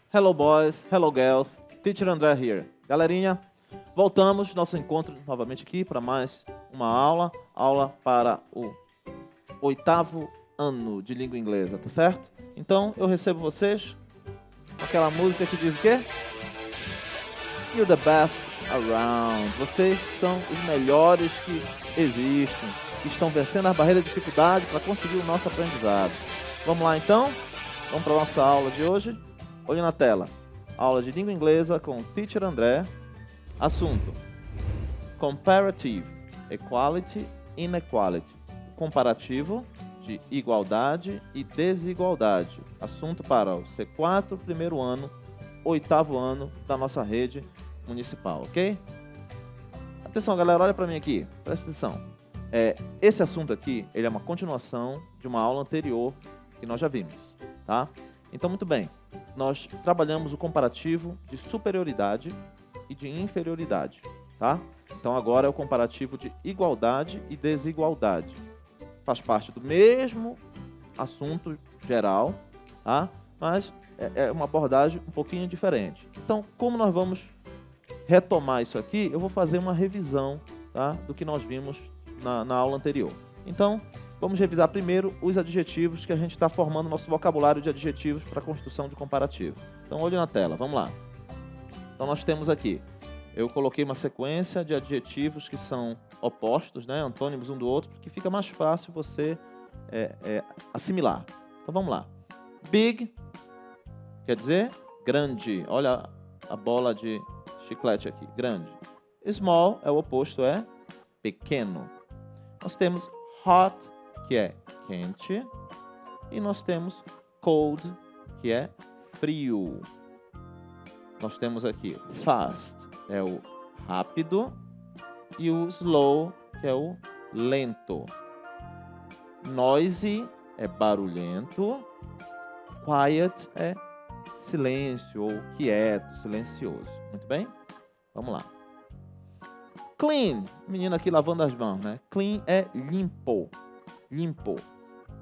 Hello boys, hello girls, Teacher André here. Galerinha, voltamos nosso encontro novamente aqui para mais uma aula para o 8º ano de língua inglesa, tá certo? Então eu recebo vocês com aquela música que diz o quê? You're the best around. Vocês são os melhores que existem, que estão vencendo as barreiras de dificuldade para conseguir o nosso aprendizado. Vamos lá então? Vamos para a nossa aula de hoje. Olhe na tela. Aula de língua inglesa com Teacher André. Assunto: Comparative, Equality, Inequality. Comparativo de igualdade e desigualdade. Assunto para o C4, primeiro ano, 8º ano da nossa rede municipal, ok? Atenção, galera, olha para mim aqui. Presta atenção. Esse assunto aqui, ele é uma continuação de uma aula anterior que nós já vimos, tá? Então, muito bem. Nós trabalhamos o comparativo de superioridade e de inferioridade, tá? Então, agora é o comparativo de igualdade e desigualdade. Faz parte do mesmo assunto geral, tá? Mas é uma abordagem um pouquinho diferente. Então, como nós vamos retomar isso aqui, eu vou fazer uma revisão, tá, do que nós vimos na aula anterior. Então, vamos revisar primeiro os adjetivos que a gente está formando nosso vocabulário de adjetivos para a construção de comparativo. Então, olhe na tela, vamos lá. Então, nós temos aqui, eu coloquei uma sequência de adjetivos que são opostos, né, antônimos um do outro, porque fica mais fácil você assimilar. Então, vamos lá. Big quer dizer grande. Olha a bola de chiclete aqui, grande. Small é o oposto, é pequeno. Nós temos hot, que é quente, e nós temos cold, que é frio. Nós temos aqui fast, é o rápido, e o slow, que é o lento. Noisy é barulhento, quiet é silêncio ou quieto, silencioso. Muito bem? Vamos lá. Clean, menina aqui lavando as mãos, né? Clean é limpo, limpo.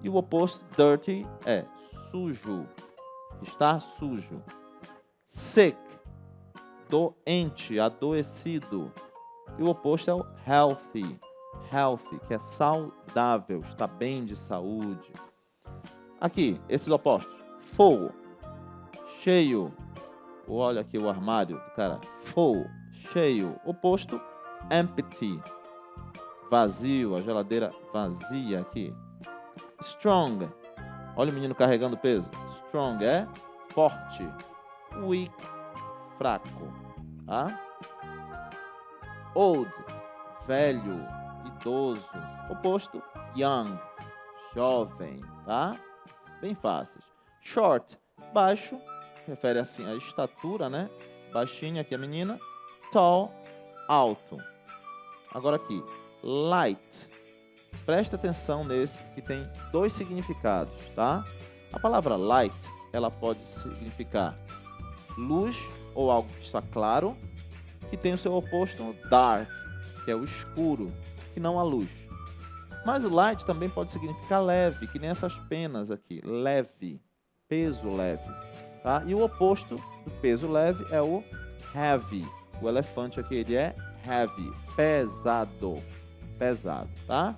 E o oposto, dirty, é sujo, está sujo. Sick, doente, adoecido. E o oposto é o healthy, healthy, que é saudável, está bem de saúde. Aqui, esses opostos. Full, cheio. Olha aqui o armário do cara. Full, cheio. Oposto, empty, vazio, a geladeira vazia aqui. Strong, olha o menino carregando peso. Strong é forte. Weak, fraco. Tá? Old, velho, idoso. Oposto, young, jovem. Tá? Bem fáceis. Short, baixo, refere assim à estatura, né? Baixinha aqui a menina. Tall, alto. Agora aqui, light. Presta atenção nesse que tem dois significados, tá? A palavra light, ela pode significar luz ou algo que está claro, que tem o seu oposto dark, que é o escuro, que não a luz. Mas o light também pode significar leve, que nem essas penas aqui, leve, peso leve, tá? E o oposto do peso leve é o heavy. O elefante aqui, ele é heavy, pesado, pesado, tá?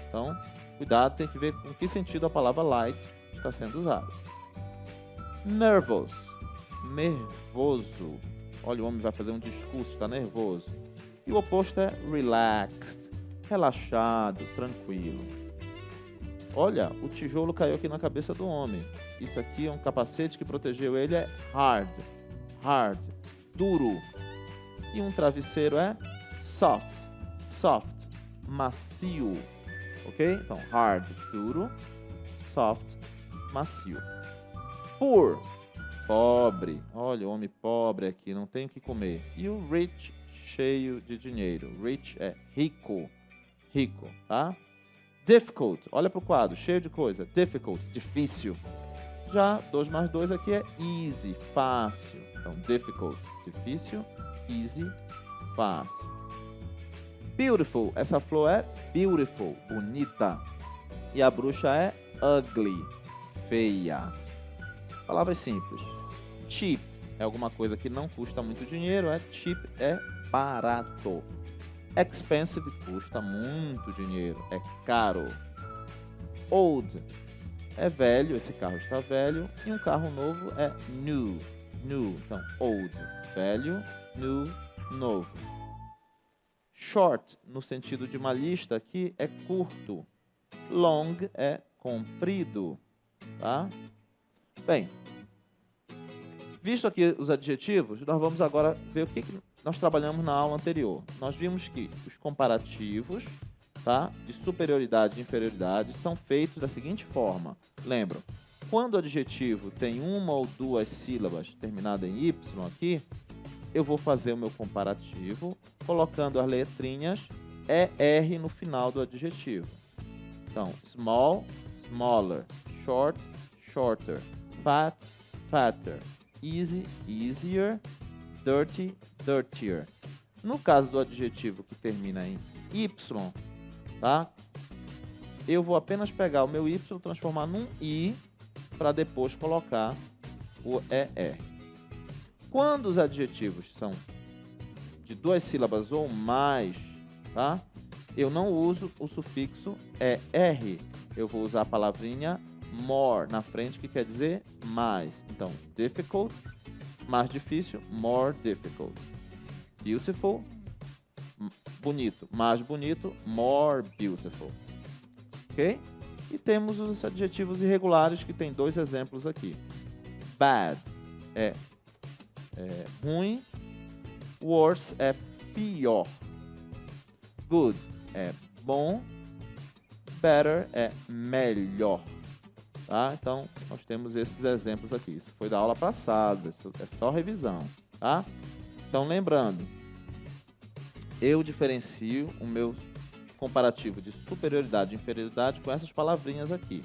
Então, cuidado, tem que ver com que sentido a palavra light está sendo usada. Nervous, nervoso. Olha, o homem vai fazer um discurso, está nervoso. E o oposto é relaxed, relaxado, tranquilo. Olha, o tijolo caiu aqui na cabeça do homem. Isso aqui é um capacete que protegeu ele, é hard, hard, duro. E um travesseiro é soft, soft, macio, ok? Então, hard, duro, soft, macio. Poor, pobre. Olha, o homem pobre aqui, não tem o que comer. E o rich, cheio de dinheiro. Rich é rico, rico, tá? Difficult, olha para o quadro, cheio de coisa. Difficult, difícil. Já 2 mais 2 aqui é easy, fácil. Então, difficult, difícil. Easy, fácil. Beautiful, essa flor é beautiful, bonita. E a bruxa é ugly, feia. Palavras simples. Cheap, é alguma coisa que não custa muito dinheiro, cheap é barato. Expensive custa muito dinheiro, é caro. Old é velho, esse carro está velho, e um carro novo é new. Então old, velho, new, novo. Short, no sentido de uma lista aqui, é curto. Long é comprido, tá? Bem, visto aqui os adjetivos, nós vamos agora ver o que nós trabalhamos na aula anterior. Nós vimos que os comparativos, tá, de superioridade e inferioridade são feitos da seguinte forma. Lembram? Quando o adjetivo tem uma ou duas sílabas terminadas em Y aqui, eu vou fazer o meu comparativo colocando as letrinhas ER no final do adjetivo. Então, small, smaller, short, shorter, fat, fatter, easy, easier, dirty, dirtier. No caso do adjetivo que termina em Y, tá? Eu vou apenas pegar o meu Y, transformar num I, para depois colocar o ER. Quando os adjetivos são de duas sílabas ou mais, tá? Eu não uso o sufixo ER. Eu vou usar a palavrinha more na frente, que quer dizer mais. Então, difficult, mais difícil, more difficult. Beautiful, bonito, mais bonito, more beautiful. Ok? E temos os adjetivos irregulares, que tem dois exemplos aqui. Bad é ruim, worse é pior, good é bom, better é melhor. Tá? Então, nós temos esses exemplos aqui. Isso foi da aula passada, isso é só revisão. Tá? Então, lembrando, eu diferencio o meu comparativo de superioridade e inferioridade com essas palavrinhas aqui.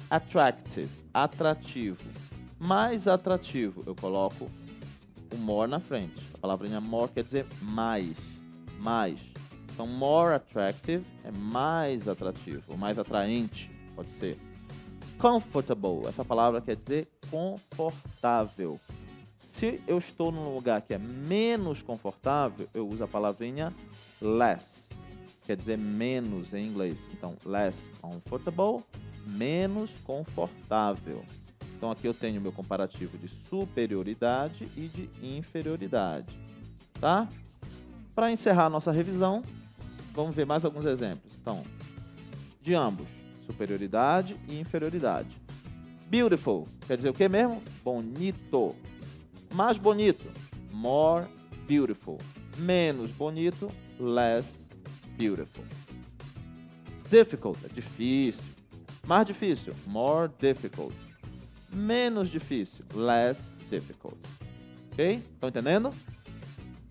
Attractive, atrativo. Mais atrativo, eu coloco o more na frente. A palavrinha more quer dizer mais. Então, more attractive é mais atrativo, mais atraente, pode ser. Comfortable, essa palavra quer dizer confortável. Se eu estou num lugar que é menos confortável, eu uso a palavrinha less, quer dizer menos em inglês. Então, less comfortable, menos confortável. Então, aqui eu tenho o meu comparativo de superioridade e de inferioridade. Tá? Para encerrar a nossa revisão, vamos ver mais alguns exemplos. Então, de ambos, superioridade e inferioridade. Beautiful, quer dizer o que mesmo? Bonito. Mais bonito, more beautiful. Menos bonito, less beautiful. Difficult, é difícil. Mais difícil, more difficult. Menos difícil, less difficult. Ok? Estão entendendo?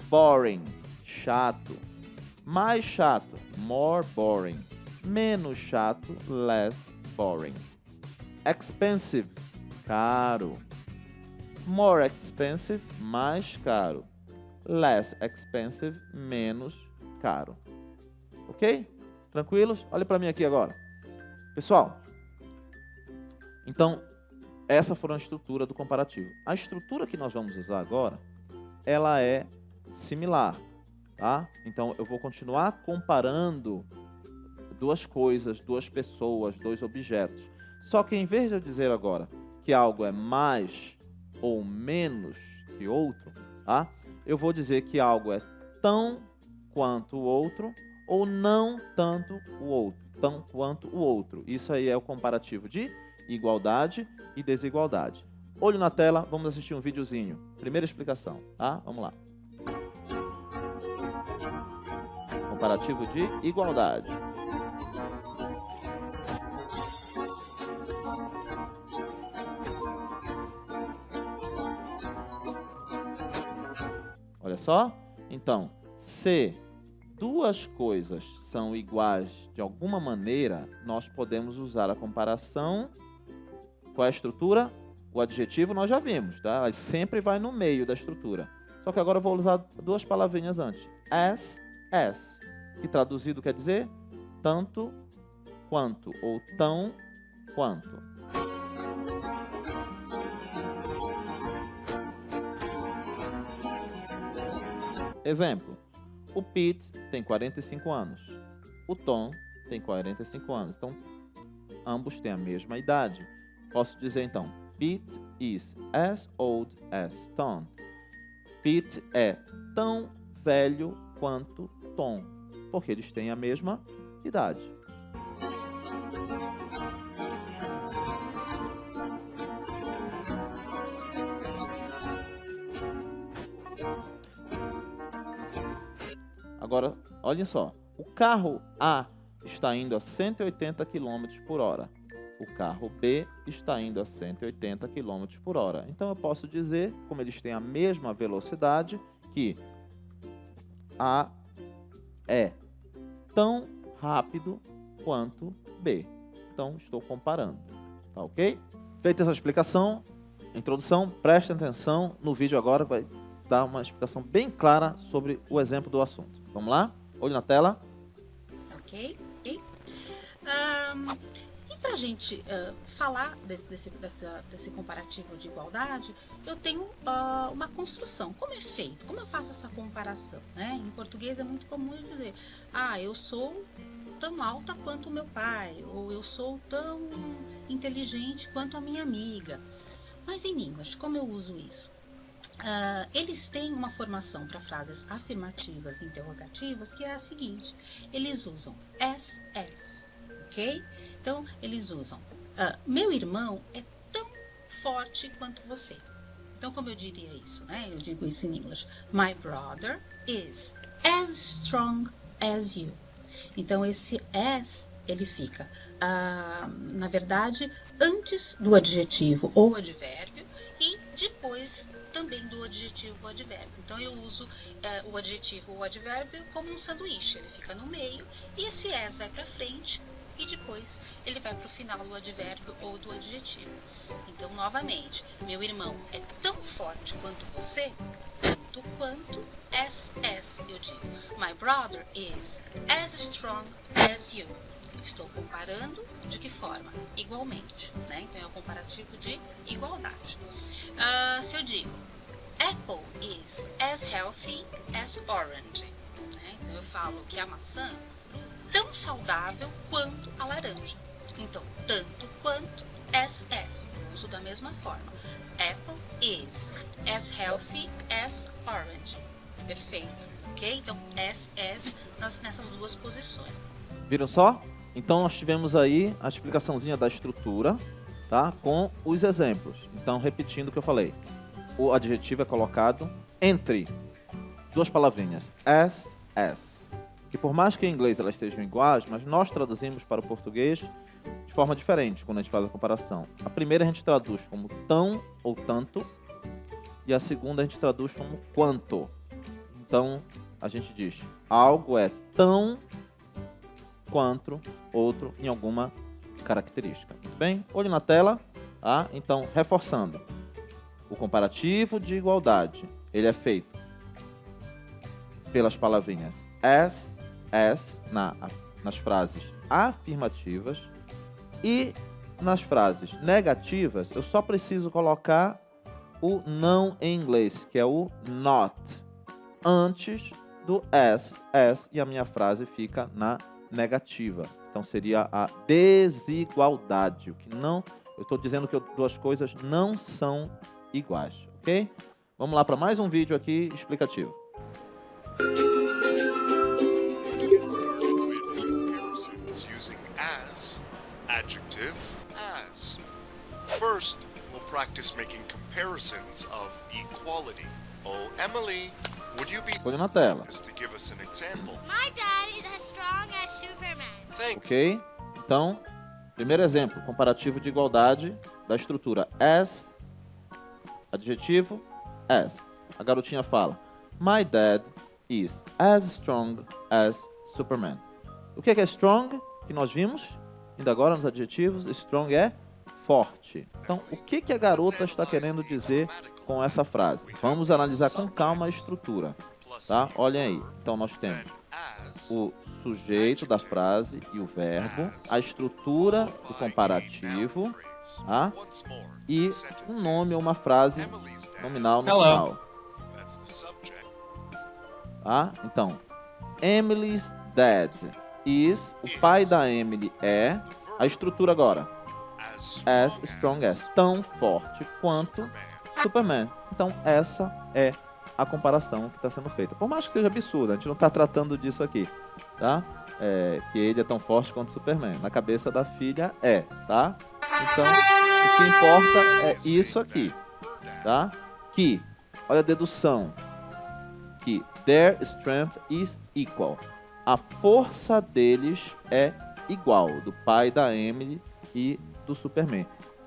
Boring, chato. Mais chato, more boring. Menos chato, less boring. Expensive, caro. More expensive, mais caro. Less expensive, menos caro. Ok? Tranquilos? Olha para mim aqui agora. Pessoal, então, essa foi a estrutura do comparativo. A estrutura que nós vamos usar agora, ela é similar, tá? Então, eu vou continuar comparando duas coisas, duas pessoas, dois objetos. Só que em vez de eu dizer agora que algo é mais ou menos que outro, tá? Eu vou dizer que algo é tão quanto o outro ou não tanto o outro, tão quanto o outro. Isso aí é o comparativo de igualdade e desigualdade. Olho na tela, vamos assistir um videozinho. Primeira explicação, tá? Vamos lá. Comparativo de igualdade. Olha só. Então, se duas coisas são iguais de alguma maneira, nós podemos usar a comparação. Qual é a estrutura? O adjetivo nós já vimos, tá? Ela sempre vai no meio da estrutura. Só que agora eu vou usar duas palavrinhas antes. As, que traduzido quer dizer tanto quanto, ou tão quanto. Exemplo, o Pete tem 45 anos. O Tom tem 45 anos. Então, ambos têm a mesma idade. Posso dizer, então, Pete is as old as Tom. Pete é tão velho quanto Tom, porque eles têm a mesma idade. Agora, olhem só. O carro A está indo a 180 km por hora. O carro B está indo a 180 km por hora. Então, eu posso dizer, como eles têm a mesma velocidade, que A é tão rápido quanto B. Então, estou comparando. Tá ok? Feita essa explicação, introdução, prestem atenção. No vídeo agora vai dar uma explicação bem clara sobre o exemplo do assunto. Vamos lá? Olho na tela. Ok. E para a gente falar desse comparativo de igualdade, eu tenho uma construção. Como é feito? Como eu faço essa comparação? Né? Em português é muito comum eu dizer, eu sou tão alta quanto o meu pai, ou eu sou tão inteligente quanto a minha amiga. Mas em English, como eu uso isso? Eles têm uma formação para frases afirmativas e interrogativas que é a seguinte: eles usam as, ok? Então, eles usam meu irmão é tão forte quanto você. Então, como eu diria isso, né? Eu digo isso em inglês. My brother is as strong as you. Então, esse as, ele fica, na verdade, antes do adjetivo ou advérbio e depois também do adjetivo ou advérbio. Então, eu uso o adjetivo ou advérbio como um sanduíche. Ele fica no meio e esse as vai para frente e depois ele vai para o final do advérbio ou do adjetivo. Então, novamente, meu irmão é tão forte quanto você, tanto quanto as. Eu digo, my brother is as strong as you. Estou comparando de que forma? Igualmente, né? Então, é o comparativo de igualdade. Se eu digo, apple is as healthy as orange. Né? Então, eu falo que a maçã é tão saudável quanto a laranja. Então, tanto quanto as. Eu uso da mesma forma. Apple is as healthy as orange. Perfeito, ok? Então, as nessas duas posições. Viram só? Então, nós tivemos aí a explicaçãozinha da estrutura, tá? Com os exemplos. Então, repetindo o que eu falei. O adjetivo é colocado entre duas palavrinhas, as. Que por mais que em inglês elas sejam iguais, mas nós traduzimos para o português de forma diferente quando a gente faz a comparação. A primeira a gente traduz como tão ou tanto, e a segunda a gente traduz como quanto. Então, a gente diz, algo é tão quanto outro em alguma característica. Muito bem? Olho na tela. Tá? Então, reforçando. O comparativo de igualdade, ele é feito pelas palavrinhas as, nas frases afirmativas, e nas frases negativas, eu só preciso colocar o não em inglês, que é o not, antes do as, e a minha frase fica na negativa. Então, seria a desigualdade. O que não, eu estou dizendo que duas coisas não são iguais, ok? Vamos lá para mais um vídeo aqui explicativo. Using as, adjective, as. First, we'll practice making comparisons of equality. Oh, Emily, would you be Olha na tela. to give us an example? My dad is as strong as Superman. Thanks. Ok? Então, primeiro exemplo, comparativo de igualdade da estrutura as, adjetivo, as. A garotinha fala, my dad is as strong as Superman. O que é strong? Que nós vimos ainda agora nos adjetivos. Strong é forte. Então, o que a garota está querendo dizer com essa frase? Vamos analisar com calma a estrutura. Tá? Olhem aí. Então, nós temos o sujeito da frase e o verbo, a estrutura do comparativo, tá? E um nome ou uma frase nominal no final. Tá? Então, Emily's dad is, o pai da Emily é, a estrutura agora, as strong as, tão forte quanto Superman. Então, essa é a comparação que está sendo feita. Por mais que seja absurda, a gente não está tratando disso aqui, tá? Que ele é tão forte quanto Superman. Na cabeça da filha é, tá? Então, o que importa é isso aqui, tá? Que, olha a dedução, que their strength is equal. A força deles é igual, do pai da Emily e do Superman.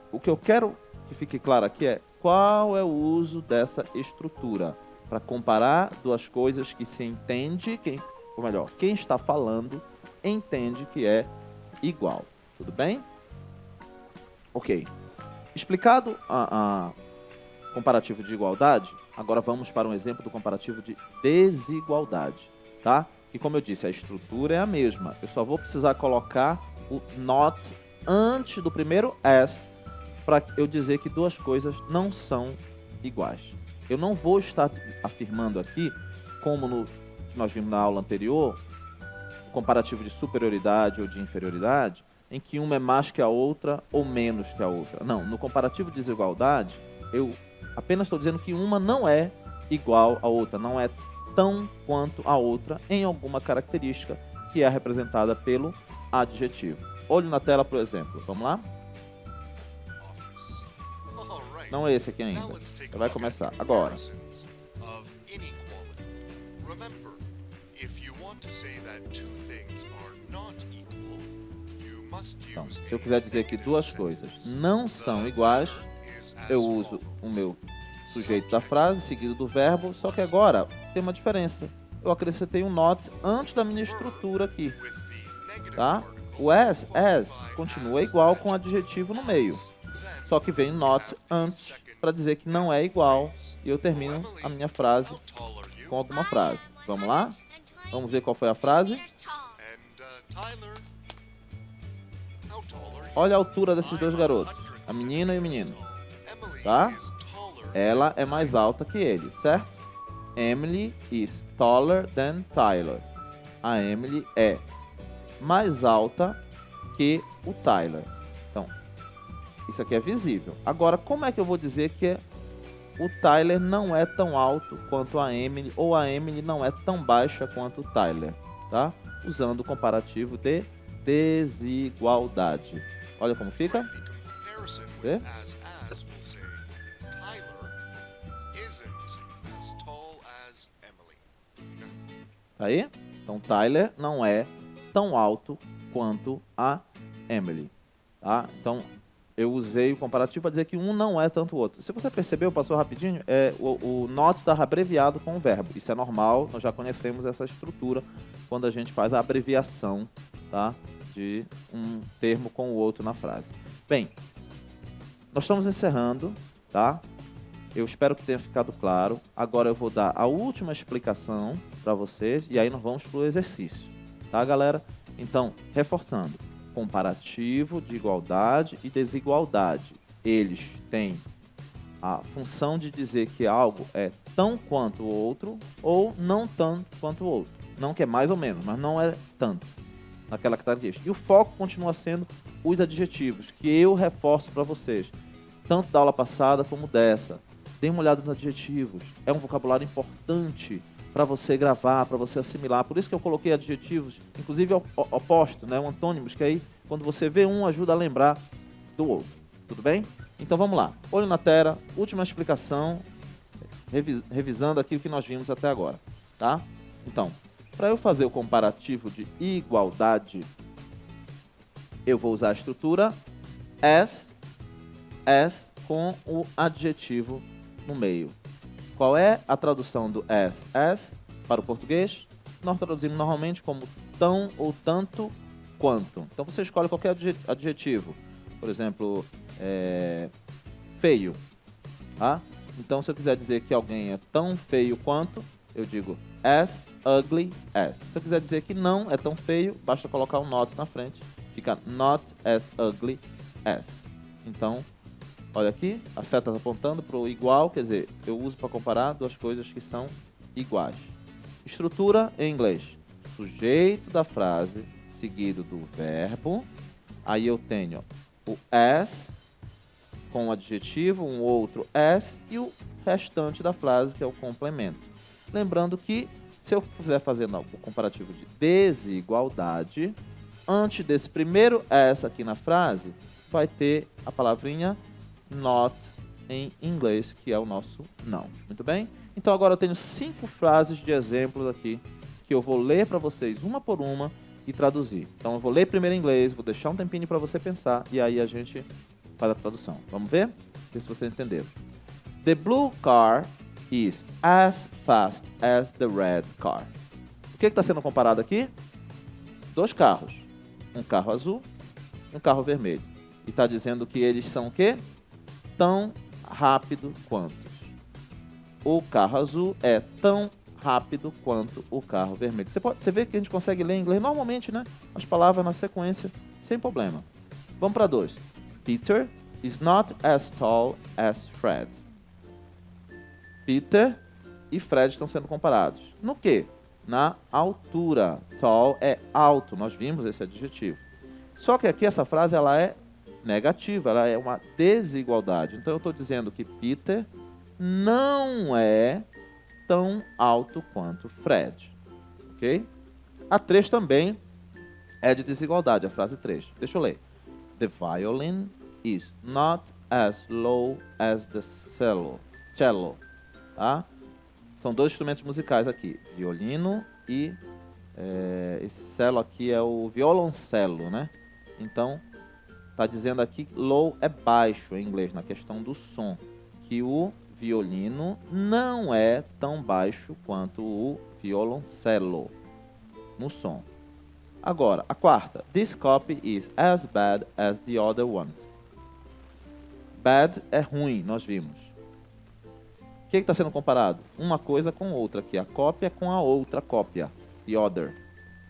O que eu quero que fique claro aqui é qual é o uso dessa estrutura para comparar duas coisas que se entende, ou melhor, quem está falando entende que é igual. Tudo bem? Ok. Explicado a comparativo de igualdade, agora vamos para um exemplo do comparativo de desigualdade, tá? E como eu disse, a estrutura é a mesma. Eu só vou precisar colocar o not antes do primeiro as para eu dizer que duas coisas não são iguais. Eu não vou estar afirmando aqui, como no que nós vimos na aula anterior, o comparativo de superioridade ou de inferioridade, em que uma é mais que a outra ou menos que a outra. Não, no comparativo de desigualdade, eu apenas estou dizendo que uma não é igual à outra, não é tão quanto a outra em alguma característica que é representada pelo adjetivo. Olhe na tela, por exemplo. Vamos lá? Não é esse aqui ainda. Vai começar agora. Então, se eu quiser dizer que duas coisas não são iguais, eu uso o meu sujeito da frase, seguido do verbo, só que agora tem uma diferença. Eu acrescentei um not antes da minha estrutura aqui, tá? O as continua igual com o adjetivo no meio, só que vem not antes para dizer que não é igual e eu termino a minha frase com alguma frase. Vamos lá? Vamos ver qual foi a frase. Olha a altura desses dois garotos, a menina e o menino, tá? Ela é mais alta que ele, certo? Emily is taller than Tyler. A Emily é mais alta que o Tyler. Então, isso aqui é visível. Agora, como é que eu vou dizer que o Tyler não é tão alto quanto a Emily ou a Emily não é tão baixa quanto o Tyler, tá? Usando o comparativo de desigualdade. Olha como fica. Vê? Tá aí? Então, Tyler não é tão alto quanto a Emily, tá? Então, eu usei o comparativo para dizer que um não é tanto o outro. Se você percebeu, passou rapidinho, o not está abreviado com o verbo. Isso é normal, nós já conhecemos essa estrutura quando a gente faz a abreviação, tá? De um termo com o outro na frase. Bem, nós estamos encerrando, tá? Eu espero que tenha ficado claro. Agora eu vou dar a última explicação para vocês e aí nós vamos para o exercício, tá, galera? Então, reforçando, comparativo de igualdade e desigualdade. Eles têm a função de dizer que algo é tão quanto o outro ou não tanto quanto o outro. Não que é mais ou menos, mas não é tanto naquela característica. E o foco continua sendo os adjetivos, que eu reforço para vocês, tanto da aula passada como dessa. Dê uma olhada nos adjetivos. É um vocabulário importante para você gravar, para você assimilar. Por isso que eu coloquei adjetivos, inclusive opostos, né? Antônimos, que aí, quando você vê um, ajuda a lembrar do outro. Tudo bem? Então vamos lá. Olho na tela, última explicação, revisando aqui o que nós vimos até agora, tá? Então, para eu fazer o comparativo de igualdade, eu vou usar a estrutura as com o adjetivo no meio. Qual é a tradução do as para o português? Nós traduzimos normalmente como tão ou tanto quanto. Então você escolhe qualquer adjetivo. Por exemplo, feio. Tá? Então se eu quiser dizer que alguém é tão feio quanto, eu digo as ugly as. Se eu quiser dizer que não é tão feio, basta colocar um not na frente. Fica not as ugly as. Então, olha aqui, a seta está apontando para o igual, quer dizer, eu uso para comparar duas coisas que são iguais. Estrutura em inglês. Sujeito da frase, seguido do verbo. Aí eu tenho o as, com um adjetivo, um outro as, e o restante da frase, que é o complemento. Lembrando que, se eu quiser fazer o comparativo de desigualdade, antes desse primeiro as aqui na frase, vai ter a palavrinha not em inglês, que é o nosso não. Muito bem? Então agora eu tenho 5 frases de exemplos aqui, que eu vou ler para vocês uma por uma e traduzir. Então eu vou ler primeiro em inglês, vou deixar um tempinho para você pensar, e aí a gente faz a tradução. Vamos ver? Ver se vocês entenderam. The blue car is as fast as the red car. O que está sendo comparado aqui? 2 carros. Um carro azul e um carro vermelho. E está dizendo que eles são o quê? Tão rápido quanto. O carro azul é tão rápido quanto o carro vermelho. Você vê que a gente consegue ler em inglês normalmente, né? As palavras na sequência, sem problema. Vamos para 2. Peter is not as tall as Fred. Peter e Fred estão sendo comparados. No quê? Na altura. Tall é alto, nós vimos esse adjetivo. Só que aqui essa frase ela é negativa, ela é uma desigualdade. Então eu estou dizendo que Peter não é tão alto quanto Fred. Ok? A 3 também é de desigualdade, a frase 3. Deixa eu ler. The violin is not as low as the cello. Tá? São 2 instrumentos musicais aqui, violino e esse cello aqui é o violoncelo, né? Então, está dizendo aqui que low é baixo em inglês, na questão do som, que o violino não é tão baixo quanto o violoncelo no som. Agora, a 4. This copy is as bad as the other one. Bad é ruim, nós vimos. O que está sendo comparado? Uma coisa com outra aqui. A cópia com a outra cópia. The other.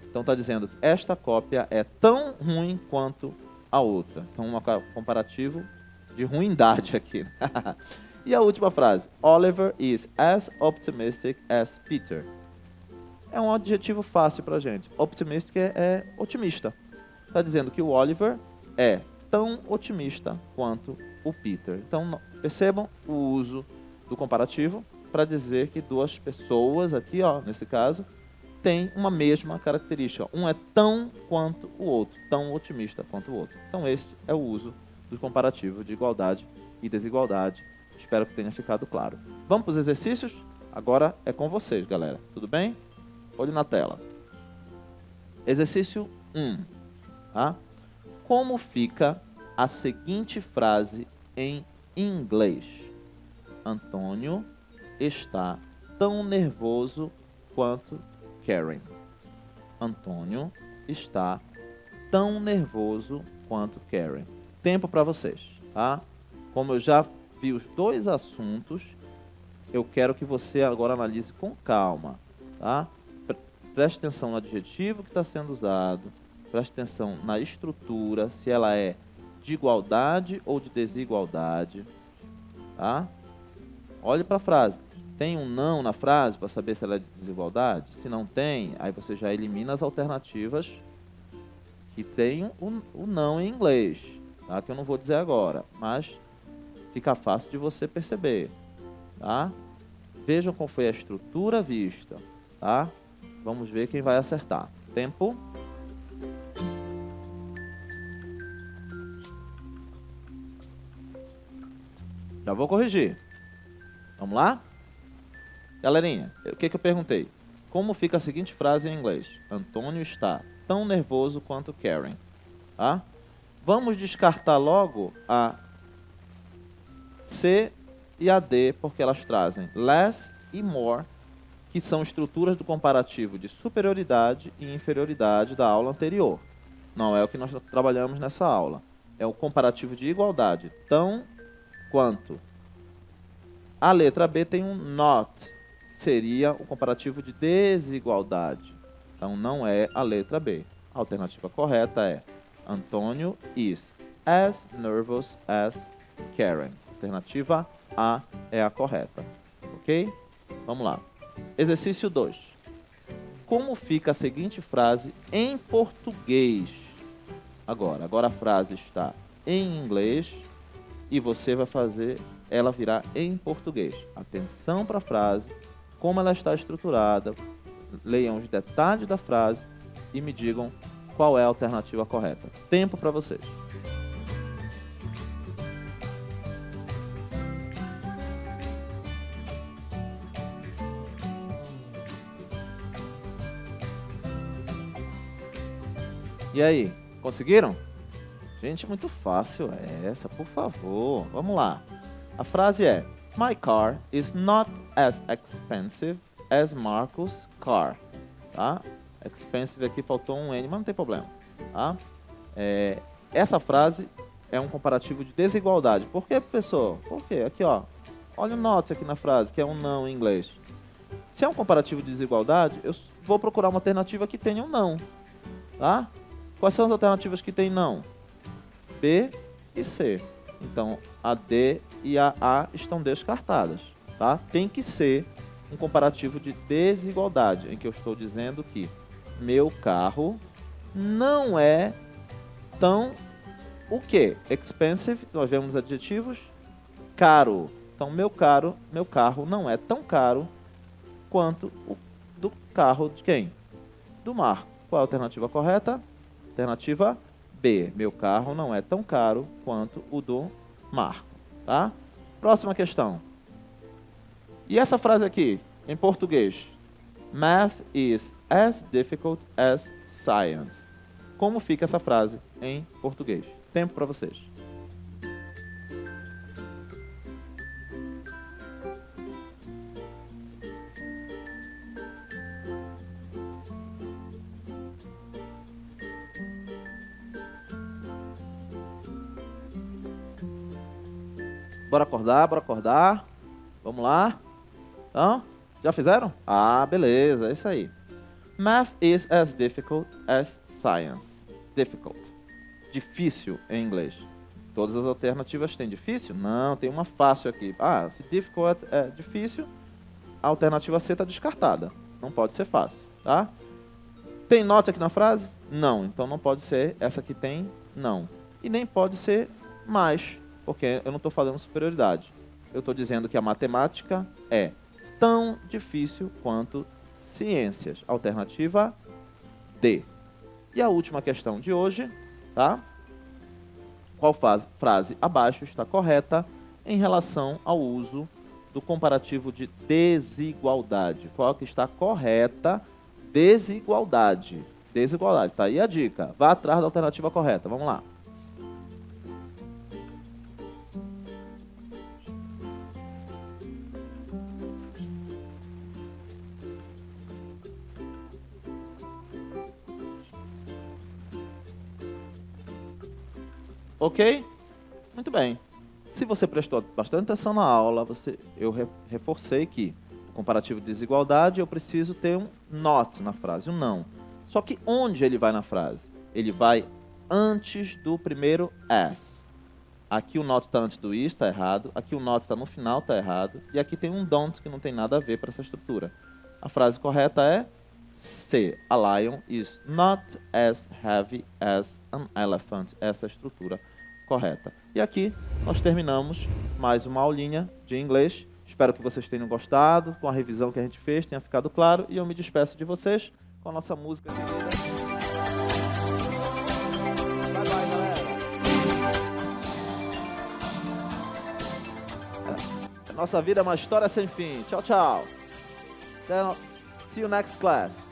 Então está dizendo que esta cópia é tão ruim quanto a outra. Então um comparativo de ruindade aqui. E a última frase. Oliver is as optimistic as Peter. É um adjetivo fácil para a gente. Optimistic é otimista. Está dizendo que o Oliver é tão otimista quanto o Peter. Então percebam o uso do comparativo para dizer que 2 pessoas aqui, ó, nesse caso, têm uma mesma característica. Um é tão quanto o outro, tão otimista quanto o outro. Então esse é o uso do comparativo de igualdade e desigualdade. Espero que tenha ficado claro. Vamos para os exercícios? Agora é com vocês, galera. Tudo bem? Olhe na tela. Exercício 1. Tá? Como fica a seguinte frase em inglês? Antônio está tão nervoso quanto Karen. Antônio está tão nervoso quanto Karen. Tempo para vocês, tá? Como eu já vi os 2 assuntos, eu quero que você agora analise com calma, tá? Preste atenção no adjetivo que está sendo usado, preste atenção na estrutura, se ela é de igualdade ou de desigualdade, tá? Olhe para a frase. Tem um não na frase para saber se ela é de desigualdade? Se não tem, aí você já elimina as alternativas que tem o não em inglês, tá? Que eu não vou dizer agora, mas fica fácil de você perceber, tá? Vejam qual foi a estrutura vista, tá? Vamos ver quem vai acertar. Tempo. Já vou corrigir. Vamos lá? Galerinha, o que eu perguntei? Como fica a seguinte frase em inglês? Antônio está tão nervoso quanto Karen. Tá? Vamos descartar logo a C e a D, porque elas trazem less e more, que são estruturas do comparativo de superioridade e inferioridade da aula anterior. Não é o que nós trabalhamos nessa aula. É o comparativo de igualdade. Tão quanto. A letra B tem um not, que seria o comparativo de desigualdade. Então não é a letra B. A alternativa correta é Antônio is as nervous as Karen. Alternativa A é a correta. Ok? Vamos lá. Exercício 2. como fica a seguinte frase em português. Agora a frase está em inglês e você vai fazer ela virar em português. Atenção para a frase, como ela está estruturada, leiam os detalhes da frase e me digam qual é a alternativa correta. Tempo para vocês. E aí, conseguiram? Gente, muito fácil essa, por favor. Vamos lá. A frase é: My car is not as expensive as Marcos' car. Tá? Expensive aqui faltou um N, mas não tem problema. Tá? Essa frase é um comparativo de desigualdade. Por quê, professor? Por quê? Aqui, ó. Olha o not aqui na frase, que é um não em inglês. Se é um comparativo de desigualdade, eu vou procurar uma alternativa que tenha um não. Tá? Quais são as alternativas que tem não? B e C. Então, a D e a A estão descartadas. Tá? Tem que ser um comparativo de desigualdade, em que eu estou dizendo que meu carro não é tão... O quê? Expensive, nós vemos adjetivos. Caro. Então, meu carro não é tão caro quanto o do carro de quem? Do Marco. Qual é a alternativa correta? Alternativa B. Meu carro não é tão caro quanto o do Marco. Tá? Próxima questão. E essa frase aqui, em português? Math is as difficult as science. Como fica essa frase em português? Tempo para vocês. Bora acordar. Vamos lá. Então, já fizeram? Ah, beleza, é isso aí. Math is as difficult as science. Difficult. Difícil em inglês. Todas as alternativas têm difícil? Não, tem uma fácil aqui. Ah, se difficult é difícil, a alternativa C está descartada. Não pode ser fácil, tá? Tem not aqui na frase? Não, então não pode ser essa que tem não. E nem pode ser mais, porque eu não estou falando superioridade. Eu estou dizendo que a matemática é tão difícil quanto ciências. Alternativa D. E a última questão de hoje, tá? Qual frase abaixo está correta em relação ao uso do comparativo de desigualdade? Qual que está correta? Desigualdade. Desigualdade. Tá aí a dica. Vá atrás da alternativa correta. Vamos lá. Ok? Muito bem. Se você prestou bastante atenção na aula, eu reforcei que o comparativo de desigualdade eu preciso ter um not na frase, um não. Só que onde ele vai na frase? Ele vai antes do primeiro as. Aqui o not está antes do is, está errado. Aqui o not está no final, está errado. E aqui tem um don't que não tem nada a ver para essa estrutura. A frase correta é C. A lion is not as heavy as an elephant. Essa é a estrutura correta. E aqui nós terminamos mais uma aulinha de inglês. Espero que vocês tenham gostado, com a revisão que a gente fez, tenha ficado claro. E eu me despeço de vocês com a nossa música querida. Bye, bye, galera. Nossa vida é uma história sem fim. Tchau, tchau. See you next class.